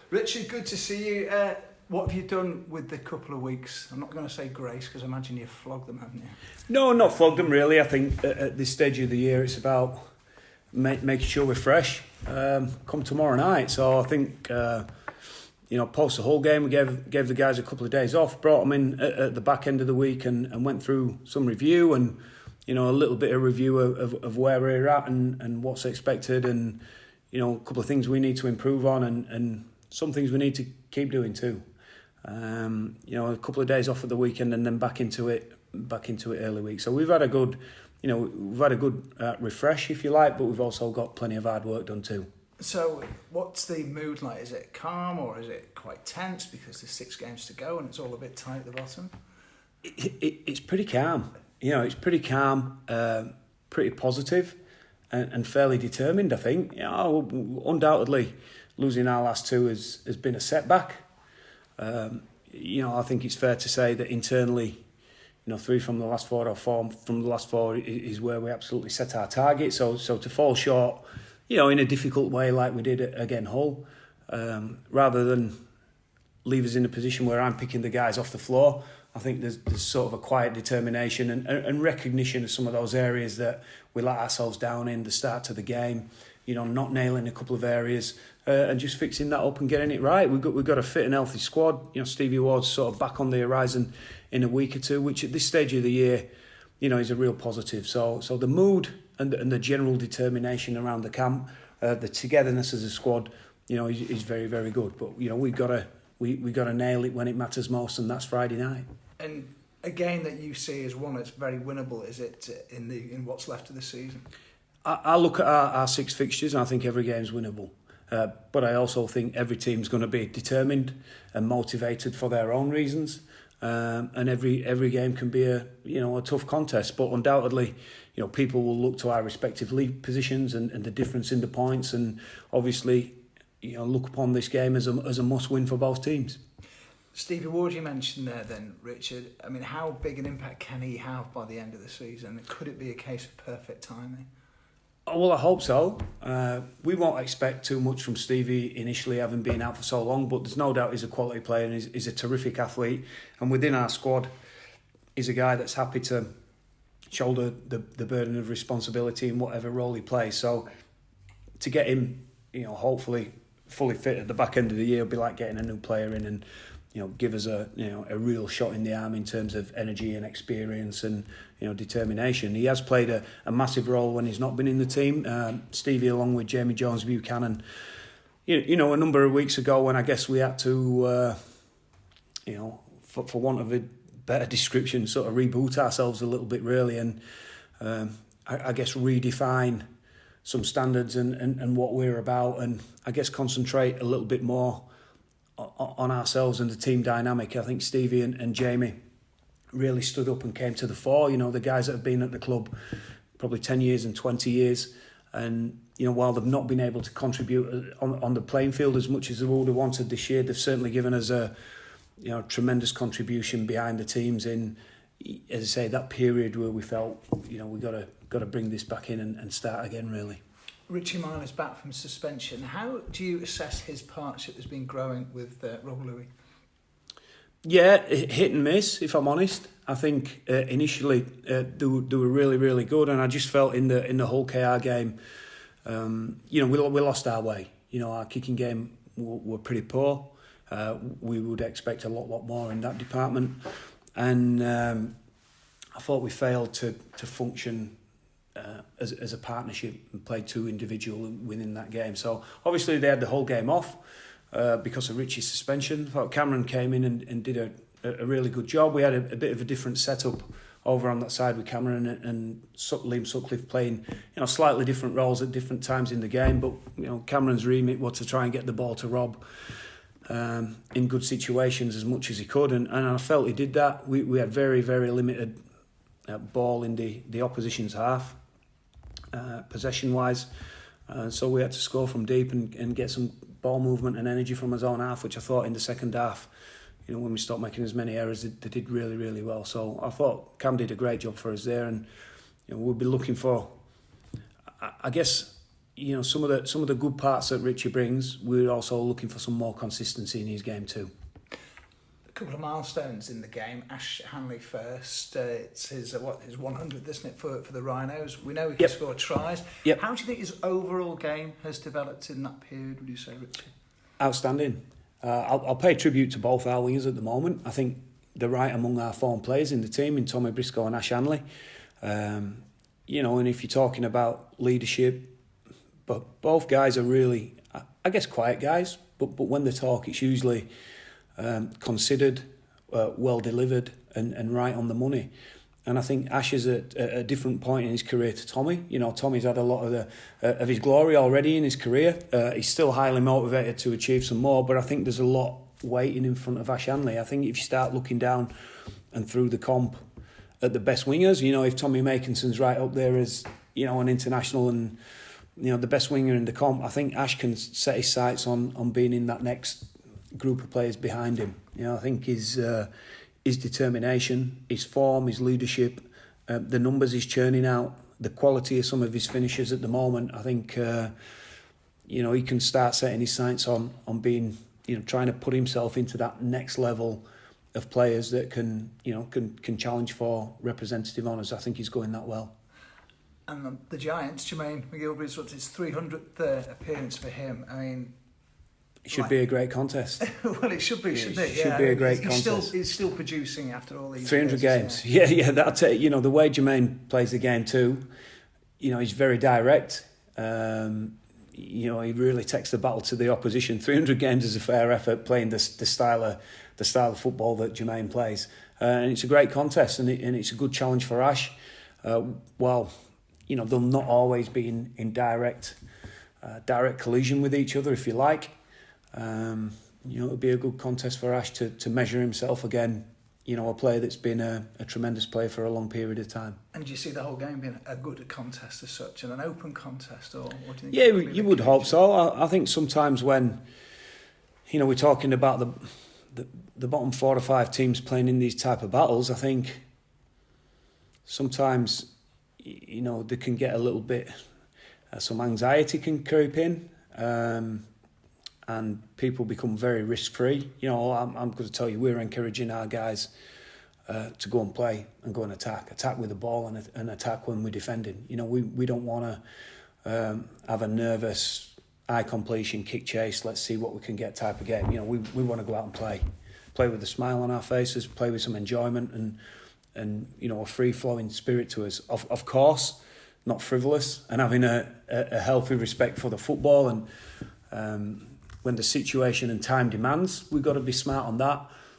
Richard, good to see you. What have you done with the couple of weeks? I'm not going to say grace because I imagine you've flogged them, haven't you? No, not flogged them really. I think at this stage of the year it's about making sure we're fresh come tomorrow night. So I think, post the whole game, we gave the guys a couple of days off, brought them in at the back end of the week and went through some review and, a little bit of review of where we're at and what's expected and, a couple of things we need to improve on and some things we need to keep doing too. A couple of days off at the weekend and then back into it early week. So we've had a good, refresh if you like, but we've also got plenty of hard work done too. So what's the mood like? Is it calm or is it quite tense because there's 6 games to go and it's all a bit tight at the bottom? It's pretty calm. It's pretty calm, pretty positive and fairly determined, I think. Undoubtedly losing our last 2 has been a setback. I think it's fair to say that internally, 3 from the last 4 or 4 from the last 4 is where we absolutely set our target. So to fall short, in a difficult way like we did against Hull, rather than leave us in a position where I'm picking the guys off the floor, I think there's sort of a quiet determination and recognition of some of those areas that we let ourselves down in the start to the game. Not nailing a couple of areas and just fixing that up and getting it right. We've got a fit and healthy squad. Stevie Ward's sort of back on the horizon in a week or 2, which at this stage of the year, is a real positive. So the mood and the general determination around the camp, the togetherness as a squad, is very, very good. But we've got to nail it when it matters most, and that's Friday night. And a game that you see as one that's very winnable, is it in what's left of the season? I look at our 6 fixtures and I think every game's winnable. But I also think every team's going to be determined and motivated for their own reasons. And every game can be a tough contest. But undoubtedly, people will look to our respective league positions and the difference in the points and obviously, look upon this game as a must-win for both teams. Stevie Ward, you mentioned there then, Richard. I mean, how big an impact can he have by the end of the season? Could it be a case of perfect timing? Oh, well, I hope so. We won't expect too much from Stevie initially, having been out for so long, but there's no doubt he's a quality player and he's a terrific athlete. And within our squad, he's a guy that's happy to shoulder the burden of responsibility in whatever role he plays. So to get him, hopefully fully fit at the back end of the year will be like getting a new player in and give us a real shot in the arm in terms of energy and experience and determination. He has played a massive role when he's not been in the team. Stevie, along with Jamie Jones Buchanan, a number of weeks ago when I guess we had to, for want of a better description, sort of reboot ourselves a little bit really, and I guess redefine some standards and what we're about, and I guess concentrate a little bit more on ourselves and the team dynamic. I think Stevie and Jamie really stood up and came to the fore. The guys that have been at the club probably 10 years and 20 years. And, while they've not been able to contribute on the playing field as much as they would have wanted this year, they've certainly given us a tremendous contribution behind the teams in, as I say, that period where we felt, we got to bring this back in and start again, really. Richie Myers back from suspension. How do you assess his partnership that's been growing with Rob Louis? Yeah, hit and miss, if I'm honest. I think initially they were really, really good, and I just felt in the Hull KR game, we lost our way. Our kicking game were pretty poor. We would expect a lot more in that department, and I thought we failed to function as a partnership and played 2 individual within that game. So obviously they had the whole game off because of Richie's suspension. I thought Cameron came in and did a really good job. We had a bit of a different setup over on that side with Cameron and Liam Sutcliffe playing slightly different roles at different times in the game. But Cameron's remit was to try and get the ball to Rob in good situations as much as he could, and I felt he did that. We had very, very limited ball in the opposition's half. Possession-wise, so we had to score from deep and get some ball movement and energy from his own half, which I thought in the second half, when we stopped making as many errors, they did really, really well. So I thought Cam did a great job for us there, and we'll be looking for, I guess, some of the good parts that Richie brings, we're also looking for some more consistency in his game too. A couple of milestones in the game. Ash Handley first. It's his 100th, isn't it, for the Rhinos? We know he can score tries. Yep. How do you think his overall game has developed in that period, would you say, Richie? Outstanding. I'll pay tribute to both our wingers at the moment. I think they're right among our form players in the team, in Tommy Briscoe and Ash Handley. And if you're talking about leadership, but both guys are really, I guess, quiet guys. But when they talk, it's usually considered, well delivered, and right on the money. And I think Ash is at a different point in his career to Tommy. Tommy's had a lot of his glory already in his career. He's still highly motivated to achieve some more, but I think there's a lot waiting in front of Ash Handley. I think if you start looking down and through the comp at the best wingers, if Tommy Makinson's right up there as an international and the best winger in the comp, I think Ash can set his sights on being in that next group of players behind him. I think his determination, his form, his leadership, the numbers he's churning out, the quality of some of his finishes at the moment, I think he can start setting his sights on being, trying to put himself into that next level of players that can challenge for representative honours. I think he's going that well. And the Giants, Jermaine McGilvery's what's his 300th appearance for him. I mean, it should be a great contest. Well, it should be, shouldn't it? It should be a great contest. He's still producing after all these 300 years, games. Yeah. That's it. The way Jermaine plays the game too, he's very direct. He really takes the battle to the opposition. 300 games is a fair effort playing the style of football that Jermaine plays, and it's a great contest, and it's a good challenge for Ash. While they'll not always be in direct collision with each other, if you like. It'll be a good contest for Ash to measure himself again. A player that's been a tremendous player for a long period of time. And do you see the whole game being a good contest as such, and an open contest, or what do you think? Yeah, you would hope so. I think sometimes when we're talking about the bottom 4 or 5 teams playing in these type of battles, I think sometimes they can get a little bit, some anxiety can creep in. And people become very risk-free. I'm going to tell you, we're encouraging our guys to go and play and go and attack with the ball and attack when we're defending. We don't want to have a nervous eye completion, kick chase, let's see what we can get type of game. We want to go out and play with a smile on our faces, play with some enjoyment and a free-flowing spirit to us. Of course, not frivolous, and having a healthy respect for the football and when the situation and time demands, we've got to be smart on that.